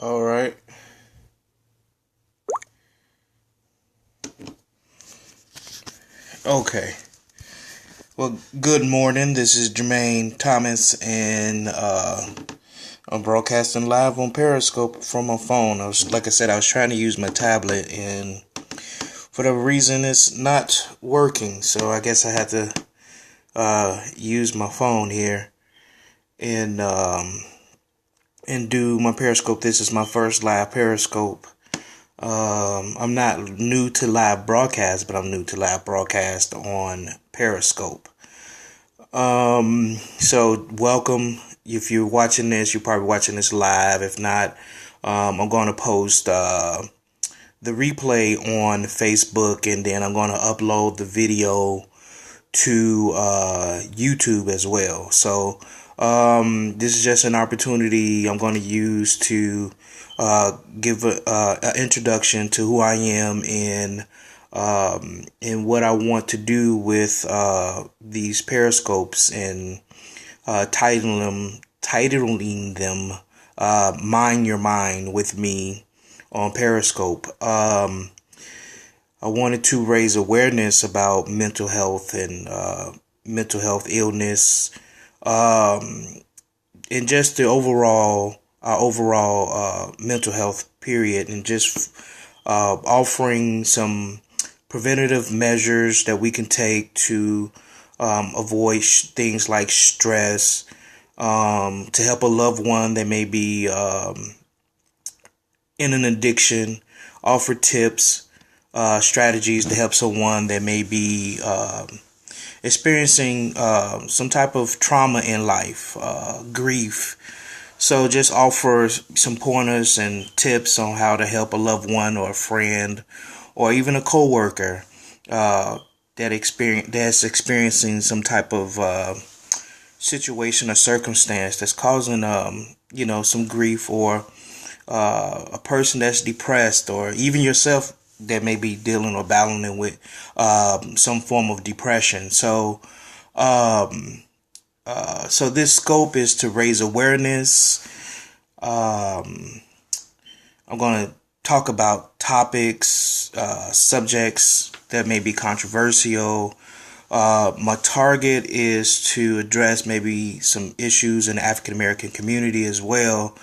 All right. Okay. Well, good morning. This is Jermaine Thomas, and I'm broadcasting live on Periscope from my phone. Like I said, I was trying to use my tablet, and for whatever reason, it's not working. So I guess I had to use my phone here and and do my Periscope. This is my first live Periscope. I'm not new to live broadcast, but I'm new to live broadcast on Periscope. So welcome. If you're watching this, you're probably watching this live. If not, I'm going to post the replay on Facebook, and then I'm going to upload the video to YouTube as well. So this is just an opportunity I'm going to use to give an introduction to who I am and what I want to do with these periscopes and titling them Mind Your Mind with Me on Periscope. I wanted to raise awareness about mental health and mental health illness, and just the overall mental health period, and just offering some preventative measures that we can take to avoid things like stress, to help a loved one that may be in an addiction, offer tips, strategies to help someone that may be experiencing some type of trauma in life, grief. So just offer some pointers and tips on how to help a loved one or a friend or even a coworker that's experiencing some type of situation or circumstance that's causing some grief, or a person that's depressed, or even yourself that may be dealing or battling with some form of depression. So this scope is to raise awareness. I'm going to talk about topics, subjects that may be controversial. My target is to address maybe some issues in the African American community as well,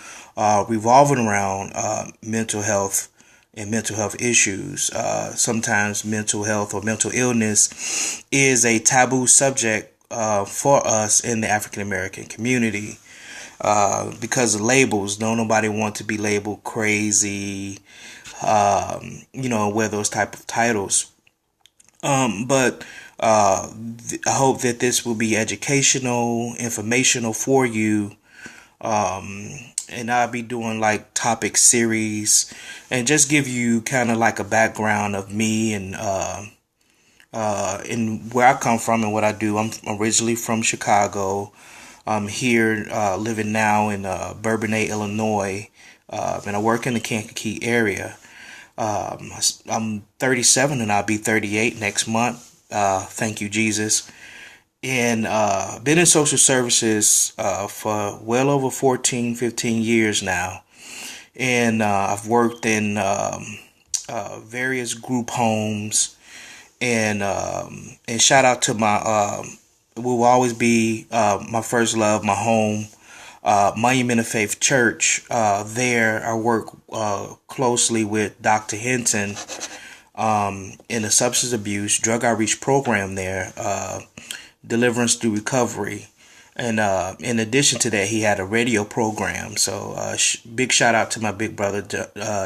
revolving around mental health and mental health issues. Sometimes mental health or mental illness is a taboo subject for us in the African American community, because of labels. Nobody want to be labeled crazy, wear those type of titles. But I hope that this will be educational, informational for you. And I'll be doing like topic series and just give you kind of like a background of me and where I come from and what I do. I'm originally from Chicago. I'm here living now in Bourbonnais, Illinois, and I work in the Kankakee area. I'm 37 and I'll be 38 next month. Thank you, Jesus. And been in social services for well over 14, 15 years now. And I've worked in various group homes. And shout out to my will always be my first love, my home, Monument of Faith Church. There I work closely with Dr. Hinton in the substance abuse drug outreach program there, Deliverance Through Recovery. And in addition to that, he had a radio program. So big shout out to my big brother,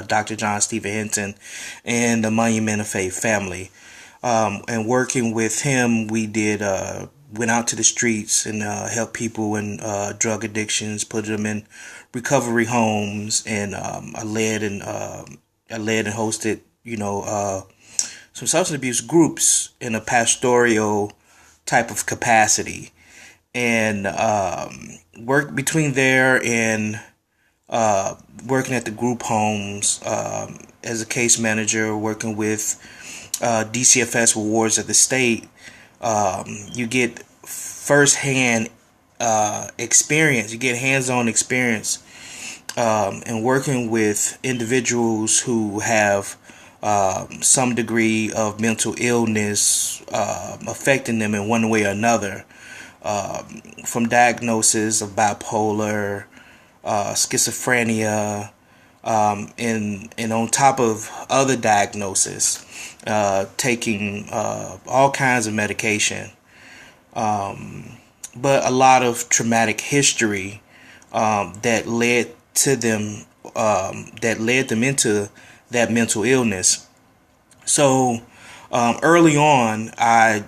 Dr. John Stephen Hinton, and the Monument of Faith family. And working with him, we did went out to the streets and helped people in drug addictions, put them in recovery homes, and I led and hosted, some substance abuse groups in a pastoral type of capacity, and work between there and working at the group homes as a case manager, working with DCFS awards at the state. You get firsthand experience. You get hands-on experience and working with individuals who have some degree of mental illness affecting them in one way or another, from diagnosis of bipolar, schizophrenia, and on top of other diagnoses, taking all kinds of medication, but a lot of traumatic history that led to them that led them into that mental illness. So early on, I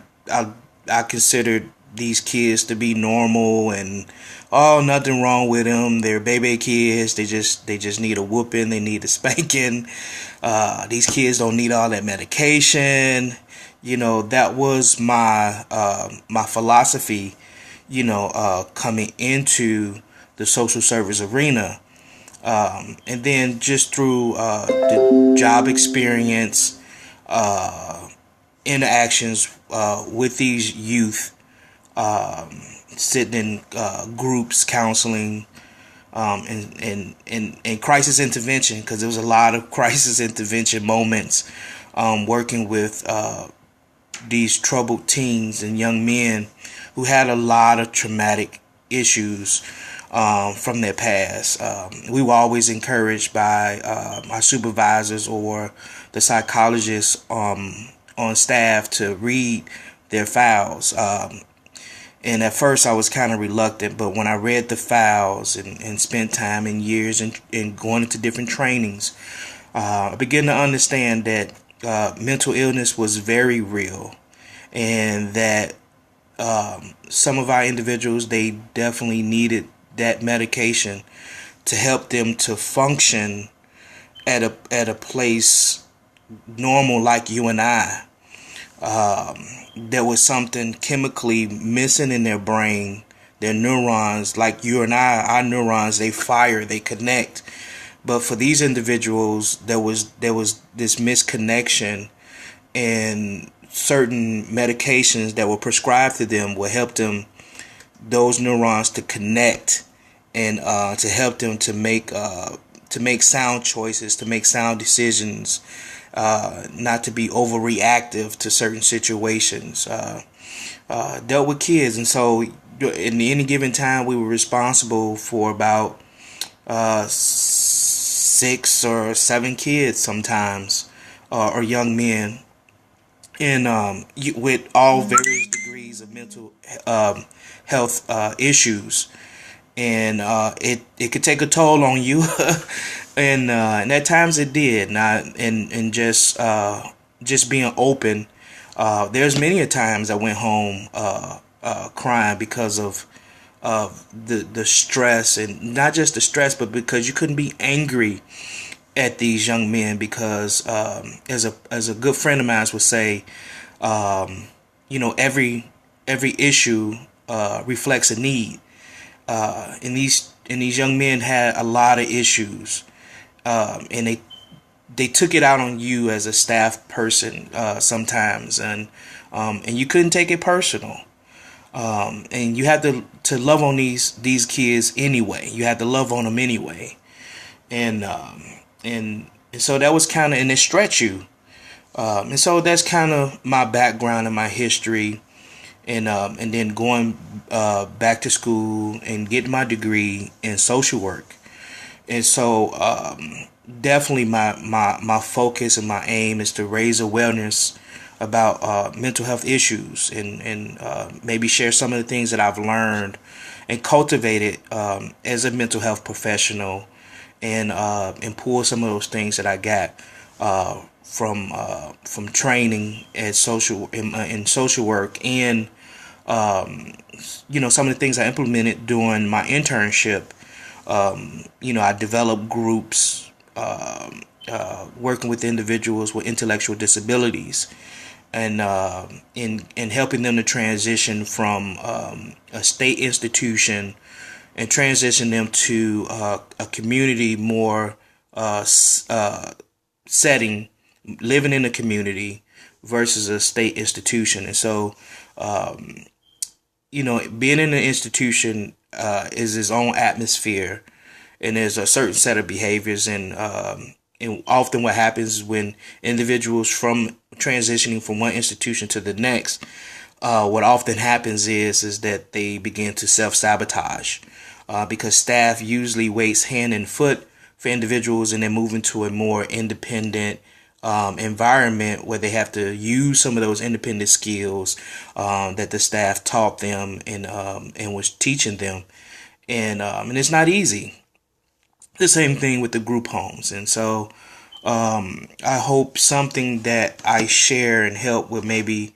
considered these kids to be normal and nothing wrong with them. They're baby kids. They just need a whooping. They need a spanking. These kids don't need all that medication. That was my philosophy. Coming into the social service arena, and then just through the job experience, interactions with these youth, sitting in groups, counseling, and crisis intervention, because there was a lot of crisis intervention moments, working with these troubled teens and young men who had a lot of traumatic issues from their past. We were always encouraged by our supervisors or the psychologists on staff to read their files. And at first I was kind of reluctant, but when I read the files and spent time and years in going into different trainings, I began to understand that mental illness was very real, and that some of our individuals, they definitely needed that medication to help them to function at a place normal like you and I. There was something chemically missing in their brain. Their neurons, like you and I, our neurons, they fire, they connect. But for these individuals, there was this misconnection, and certain medications that were prescribed to them will help them, those neurons, to connect, and to help them to make sound choices, to make sound decisions, not to be overreactive to certain situations. Dealt with kids, and so in any given time, we were responsible for about 6 or 7 kids sometimes, or young men, and with all various degrees of mental health issues, and it could take a toll on you, and at times it did. And just being open. There's many a times I went home crying because of the stress, and not just the stress, but because you couldn't be angry at these young men, because as a good friend of mine would say, every issue reflects a need. And these young men had a lot of issues, and they took it out on you as a staff person sometimes, and you couldn't take it personal. And you had to love on these kids anyway. You had to love on them anyway, and so that was kind of, and it stretched you. And so that's kind of my background and my history, and then going back to school and getting my degree in social work. And so definitely my focus and my aim is to raise awareness about mental health issues, and maybe share some of the things that I've learned and cultivated as a mental health professional, and pull some of those things that I got from training at in social work, and some of the things I implemented during my internship. I developed groups, working with individuals with intellectual disabilities, and in helping them to transition from a state institution and transition them to a community more setting, living in a community versus a state institution. And so, being in an institution is its own atmosphere, and there's a certain set of behaviors, and often what happens when individuals from transitioning from one institution to the next, what often happens is that they begin to self-sabotage, because staff usually waits hand and foot for individuals, and then move into a more independent environment where they have to use some of those independent skills that the staff taught them and was teaching them, and it's not easy. The same thing with the group homes, and so I hope something that I share and help would maybe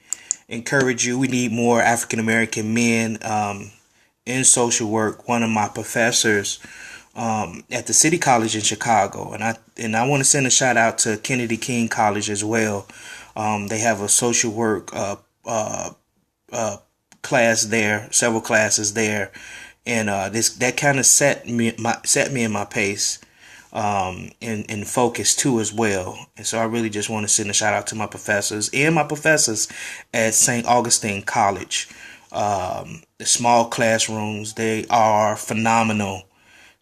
encourage you. We need more African American men in social work. One of my professors at the City College in Chicago, and I want to send a shout out to Kennedy King College as well. They have a social work class there, several classes there, and this that kind of set me in my pace, and focus too as well. And so I really just want to send a shout out to my professors at St. Augustine College. The small classrooms, they are phenomenal.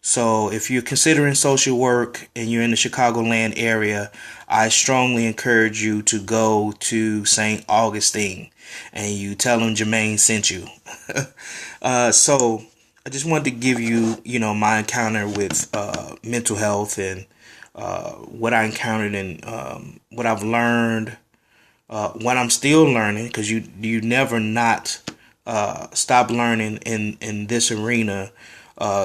So if you're considering social work and you're in the Chicagoland area, I strongly encourage you to go to St. Augustine and you tell them Jermaine sent you. So I just wanted to give you, my encounter with mental health, and what I encountered, and what I've learned, what I'm still learning, because you never not stop learning in this arena.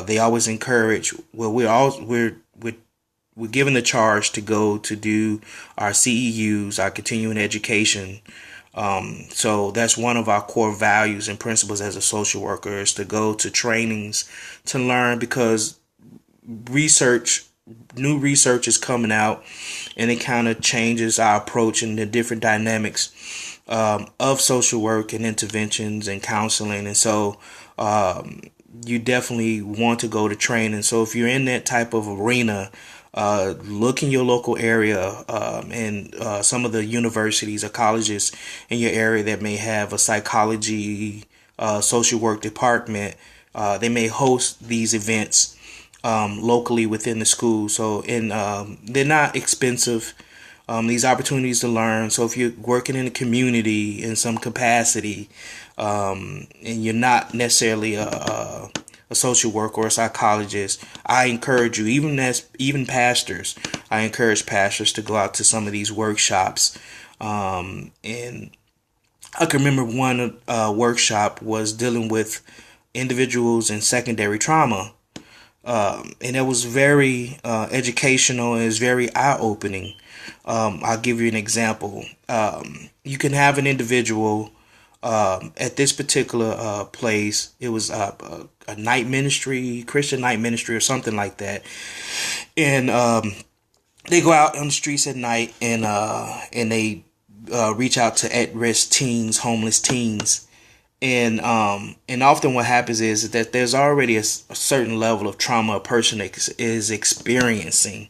They always encourage. Well, we're given the charge to go to do our CEUs, our continuing education. So that's one of our core values and principles as a social worker, is to go to trainings to learn, because new research is coming out, and it kind of changes our approach and the different dynamics of social work and interventions and counseling. And so you definitely want to go to training. So if you're in that type of arena, look in your local area, and some of the universities or colleges in your area that may have a psychology, social work department. They may host these events locally within the school. So, and they're not expensive. These opportunities to learn. So if you're working in the community in some capacity, and you're not necessarily a social worker or a psychologist, I encourage you, even pastors, I encourage pastors to go out to some of these workshops. And I can remember one workshop was dealing with individuals in secondary trauma. And it was very educational, and it was very eye-opening. I'll give you an example. You can have an individual at this particular place. It was a night ministry, Christian night ministry, or something like that. And they go out on the streets at night, and they reach out to at-risk teens, homeless teens. And often what happens is that there's already a certain level of trauma a person is experiencing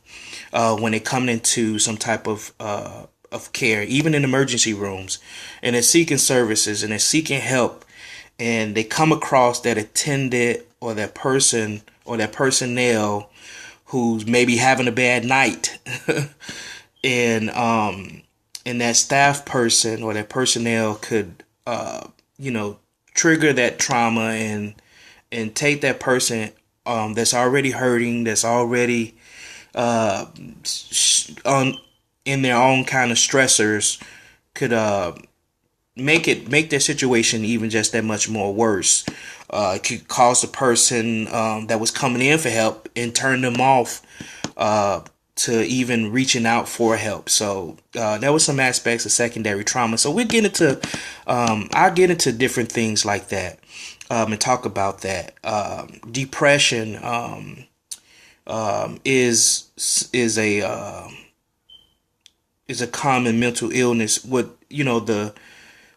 when they come into some type of care, even in emergency rooms, and they're seeking services and they're seeking help, and they come across that attendant or that person or that personnel who's maybe having a bad night, and that staff person or that personnel could trigger that trauma and take that person that's already hurting, that's already in their own kind of stressors, could make their situation even just that much more worse. It could cause the person that was coming in for help and turn them off to even reaching out for help. So there was some aspects of secondary trauma. So I'll get into different things like that, and talk about that. Depression is a common mental illness. A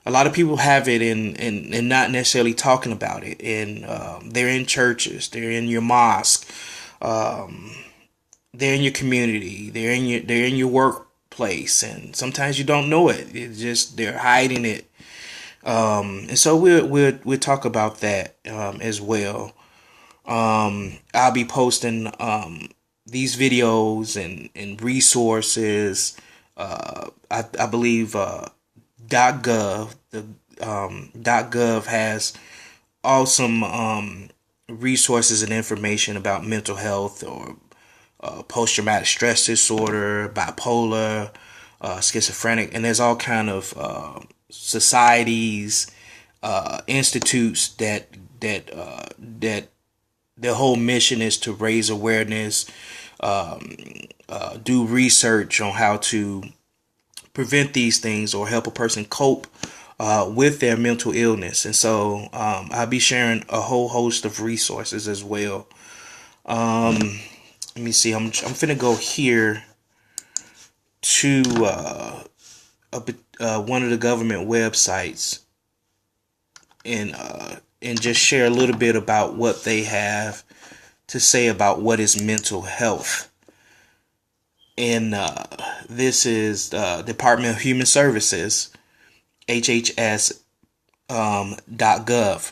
lot of people have it and not necessarily talking about it. And they're in churches, they're in your mosque, they're in your community, they're in your workplace, and sometimes you don't know it. It's just they're hiding it. And so we'll talk about that as well. I'll be posting these videos and resources. I believe .gov, the .gov has awesome resources and information about mental health or post-traumatic stress disorder, bipolar, schizophrenic, and there's all kind of societies, institutes that their whole mission is to raise awareness, do research on how to prevent these things or help a person cope with their mental illness. And so I'll be sharing a whole host of resources as well. Let me see. I'm finna go here to one of the government websites and just share a little bit about what they have to say about what is mental health. And this is Department of Human Services, HHS .gov.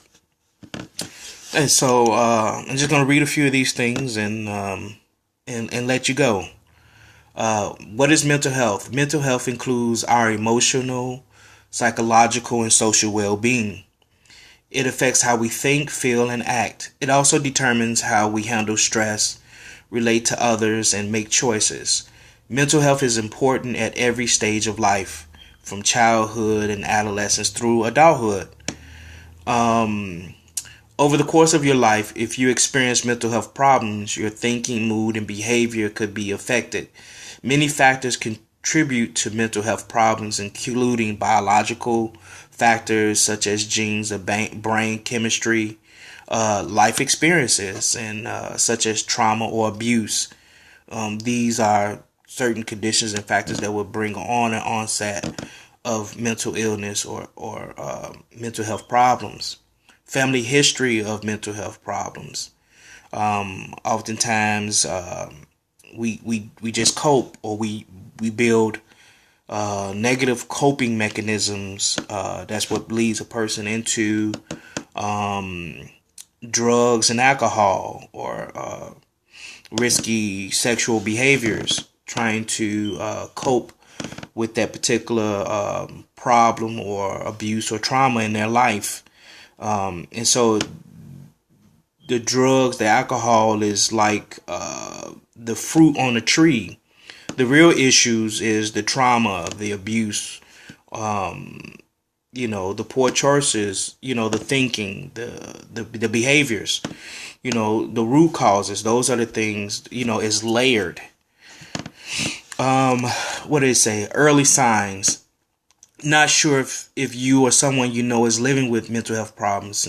And so I'm just gonna read a few of these things and let you go. What is mental health? Mental health includes our emotional, psychological, and social well-being. It affects how we think, feel, and act. It also determines how we handle stress, relate to others, and make choices. Mental health is important at every stage of life, from childhood and adolescence through adulthood. Over the course of your life, if you experience mental health problems, your thinking, mood, and behavior could be affected. Many factors contribute to mental health problems, including biological factors such as genes, brain chemistry, life experiences, and such as trauma or abuse. These are certain conditions and factors that will bring on an onset of mental illness or mental health problems. Family history of mental health problems. Oftentimes, we just cope, or we build negative coping mechanisms. That's what leads a person into drugs and alcohol, or risky sexual behaviors, trying to cope with that particular problem or abuse or trauma in their life. And so the drugs, the alcohol is like the fruit on a tree. The real issues is the trauma, the abuse, the poor choices, the thinking, the behaviors, the root causes. Those are the things, is layered. What did it say? Early signs. Not sure if you or someone you know is living with mental health problems.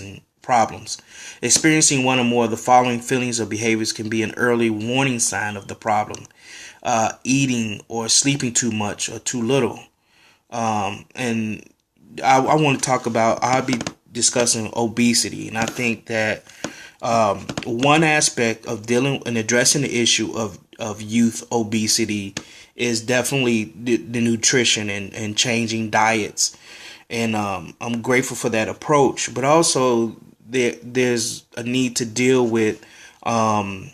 Experiencing one or more of the following feelings or behaviors can be an early warning sign of the problem. Eating or sleeping too much or too little. And I want to talk about, I'll be discussing obesity. And I think that one aspect of dealing and addressing the issue of youth obesity is definitely the nutrition and changing diets. And I'm grateful for that approach. But also there's a need to deal with the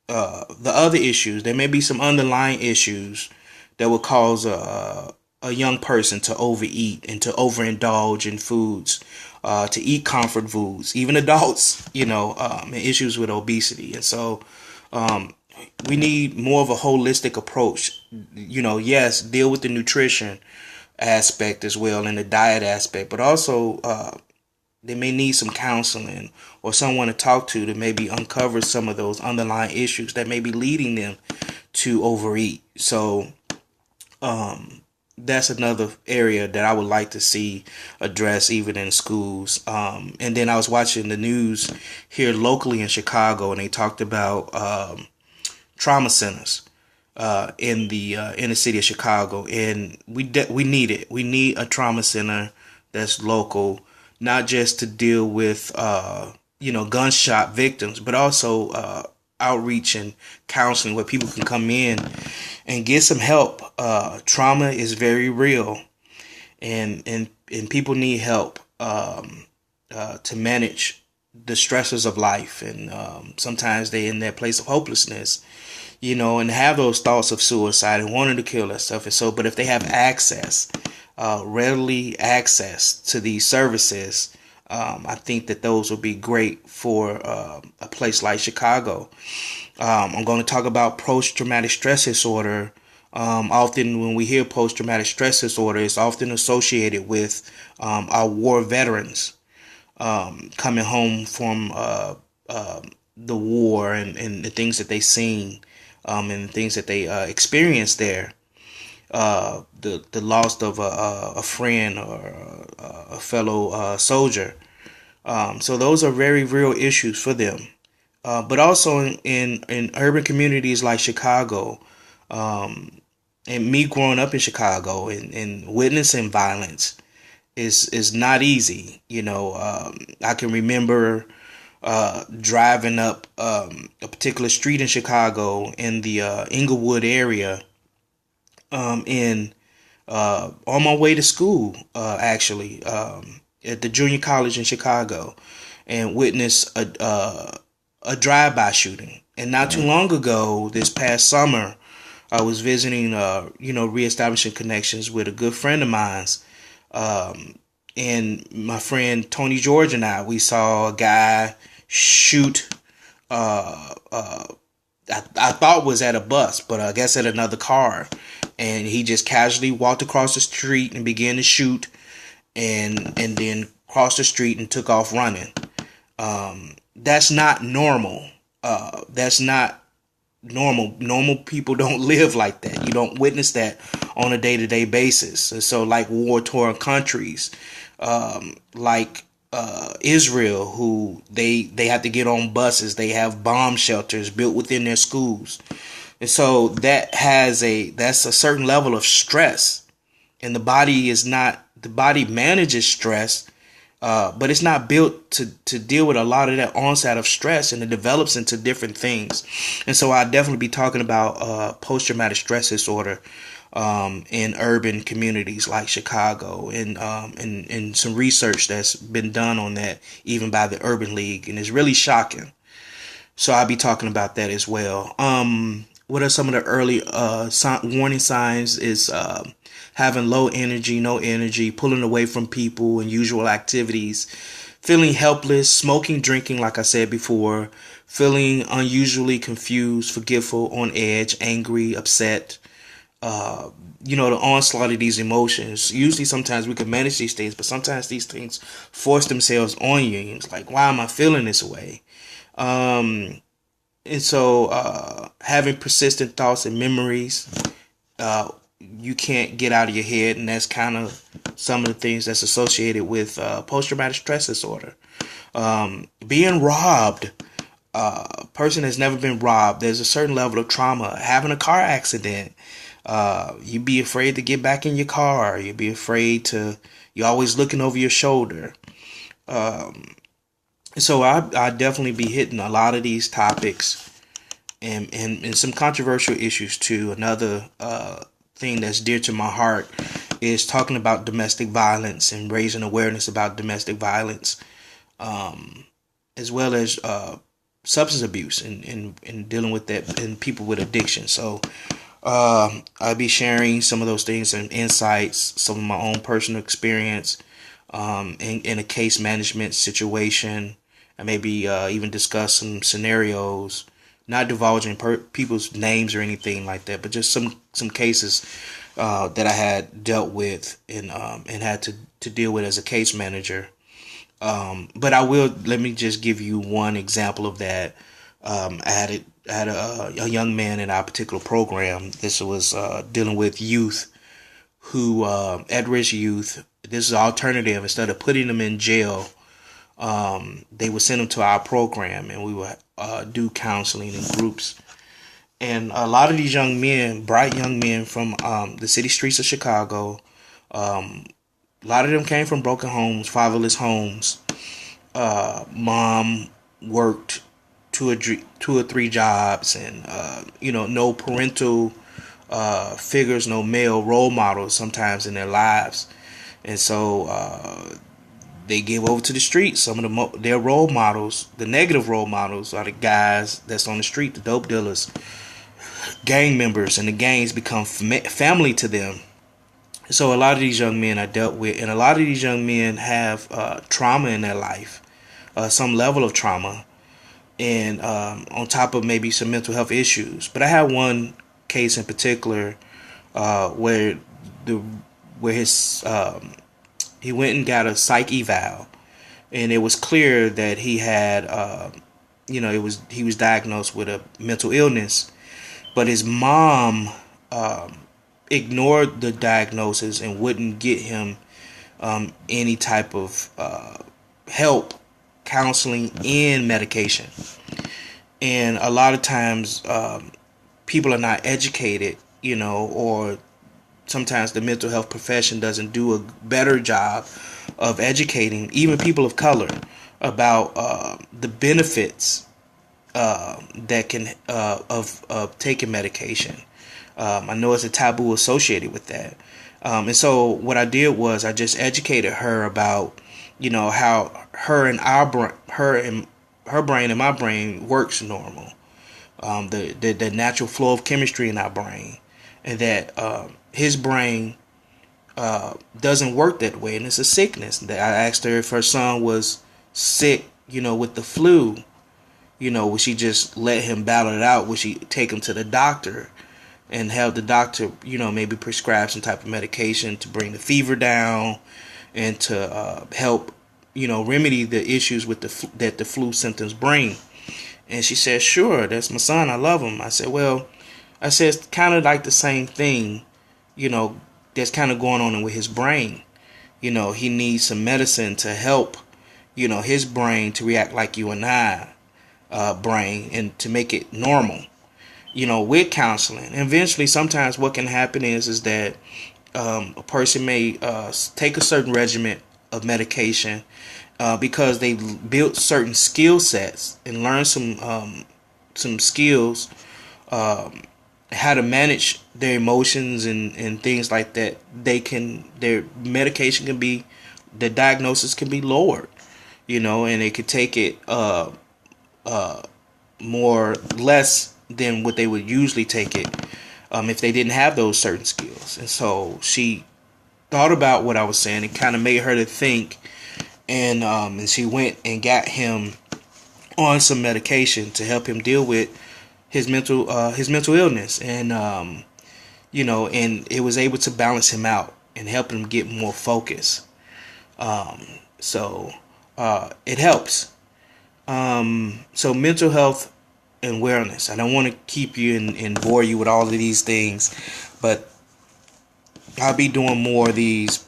other issues. There may be some underlying issues that will cause a young person to overeat and to overindulge in foods, to eat comfort foods, even adults, and issues with obesity. And so we need more of a holistic approach. Yes, deal with the nutrition aspect as well and the diet aspect, but also they may need some counseling or someone to talk to maybe uncover some of those underlying issues that may be leading them to overeat. So that's another area that I would like to see addressed even in schools. And then I was watching the news here locally in Chicago, and they talked about trauma centers in the city of Chicago, and we need it. We need a trauma center that's local, not just to deal with gunshot victims, but also outreach and counseling where people can come in and get some help. Trauma is very real, and people need help to manage the stresses of life, and sometimes they in that place of hopelessness, and have those thoughts of suicide and wanting to kill themselves. And so, but if they have access, readily access to these services, I think that those will be great for a place like Chicago. I'm going to talk about post-traumatic stress disorder. Often when we hear post-traumatic stress disorder, it's often associated with our war veterans coming home from the war, and the things that they seen, and the things that they experienced there. The loss of a friend or a fellow soldier. So those are very real issues for them. But also in urban communities like Chicago, and me growing up in Chicago, and witnessing violence is not easy. I can remember driving up a particular street in Chicago in the Inglewood area, in on my way to school, actually, at the junior college in Chicago, and witnessed a drive-by shooting. And not too long ago, this past summer, I was visiting, reestablishing connections with a good friend of mine's. And my friend Tony George and we saw a guy shoot, I thought was at a bus, but I guess at another car. And he just casually walked across the street and began to shoot, and then crossed the street and took off running. That's not normal. That's not normal. Normal people don't live like that. You don't witness that on a day-to-day basis. And so, like war-torn countries, like Israel, who they have to get on buses. They have bomb shelters built within their schools. And so that's a certain level of stress. And the body manages stress, but it's not built to deal with a lot of that onset of stress, and it develops into different things. And so I'll definitely be talking about post-traumatic stress disorder in urban communities like Chicago, and some research that's been done on that, even by the Urban League, and it's really shocking. So I'll be talking about that as well. What are some of the early warning signs? Is having low energy, no energy, pulling away from people and usual activities, feeling helpless, smoking, drinking, like I said before, feeling unusually confused, forgetful, on edge, angry, upset. The onslaught of these emotions. Usually, sometimes we can manage these things, but sometimes these things force themselves on you. And it's like, why am I feeling this way? And so, having persistent thoughts and memories, you can't get out of your head, and that's kind of some of the things that's associated with post-traumatic stress disorder. Being robbed. A person has never been robbed. There's a certain level of trauma. Having a car accident. You'd be afraid to get back in your car. You'd be afraid you're always looking over your shoulder. So I definitely be hitting a lot of these topics, and some controversial issues too. Another thing that's dear to my heart is talking about domestic violence and raising awareness about domestic violence, as well as substance abuse, and dealing with that, and people with addiction. So I'll be sharing some of those things and insights, some of my own personal experience in a case management situation. And maybe even discuss some scenarios, not divulging people's names or anything like that, but just some cases that I had dealt with, and had to deal with as a case manager. But let me just give you one example of that. I had a young man in our particular program. This was dealing with youth who, at-risk youth. This is an alternative. Instead of putting them in jail, they would send them to our program, and we would do counseling in groups. And a lot of these young men, bright young men from the city streets of Chicago, a lot of them came from broken homes, fatherless homes. Mom worked two or three jobs, and no parental figures, no male role models sometimes in their lives. And so they give over to the streets. Some of their role models, the negative role models, are the guys that's on the street, the dope dealers, gang members, and the gangs become family to them. So a lot of these young men are dealt with, and a lot of these young men have trauma in their life, some level of trauma, and on top of maybe some mental health issues. But I had one case in particular where the where his he went and got a psych eval, and it was clear that he had he was diagnosed with a mental illness, but his mom ignored the diagnosis and wouldn't get him any type of help, counseling, and medication. And a lot of times people are not educated, or sometimes the mental health profession doesn't do a better job of educating even people of color about the benefits that can of taking medication. I know it's a taboo associated with that, and so what I did was I just educated her about how her brain and my brain works normal, the natural flow of chemistry in our brain, and that his brain doesn't work that way, and it's a sickness. That I asked her if her son was sick, with the flu, would she just let him battle it out? Would she take him to the doctor and have the doctor, maybe prescribe some type of medication to bring the fever down and to help, remedy the issues with that the flu symptoms bring? And she said, "Sure, that's my son. I love him." I said, "Well," it's kind of like the same thing, that's kind of going on with his brain. He needs some medicine to help, his brain to react like you and I brain, and to make it normal, with counseling. And eventually, sometimes what can happen is that a person may take a certain regimen of medication because they built certain skill sets and learned some skills, how to manage their emotions and things like that. Their medication can be, the diagnosis can be lowered, and they could take it more less than what they would usually take it if they didn't have those certain skills. And so she thought about what I was saying. It kind of made her to think, and she went and got him on some medication to help him deal with his mental illness, and and it was able to balance him out and help him get more focus. So it helps. So mental health and wellness. I don't want to keep you and bore you with all of these things, but I'll be doing more of these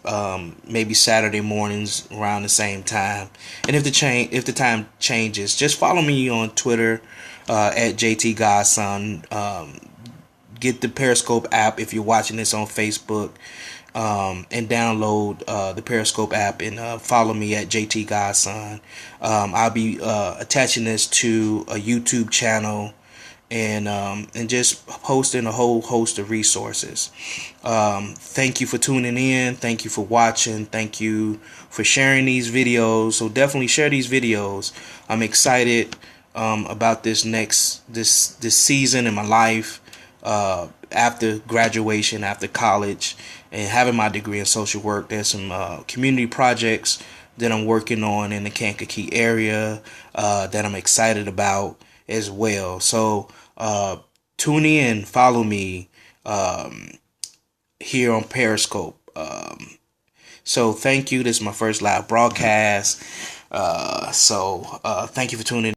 maybe Saturday mornings around the same time. And if the time changes, just follow me on Twitter at JT Godson. Get the Periscope app if you're watching this on Facebook, and download the Periscope app and follow me at JT Godson. I'll be attaching this to a YouTube channel, and just posting a whole host of resources. Thank you for tuning in. Thank you for watching. Thank you for sharing these videos. So definitely share these videos. I'm excited about this season in my life, after graduation, after college, and having my degree in social work. There's some community projects that I'm working on in the Kankakee area that I'm excited about as well. So tune in, follow me here on Periscope. So thank you. This is my first live broadcast. So thank you for tuning in.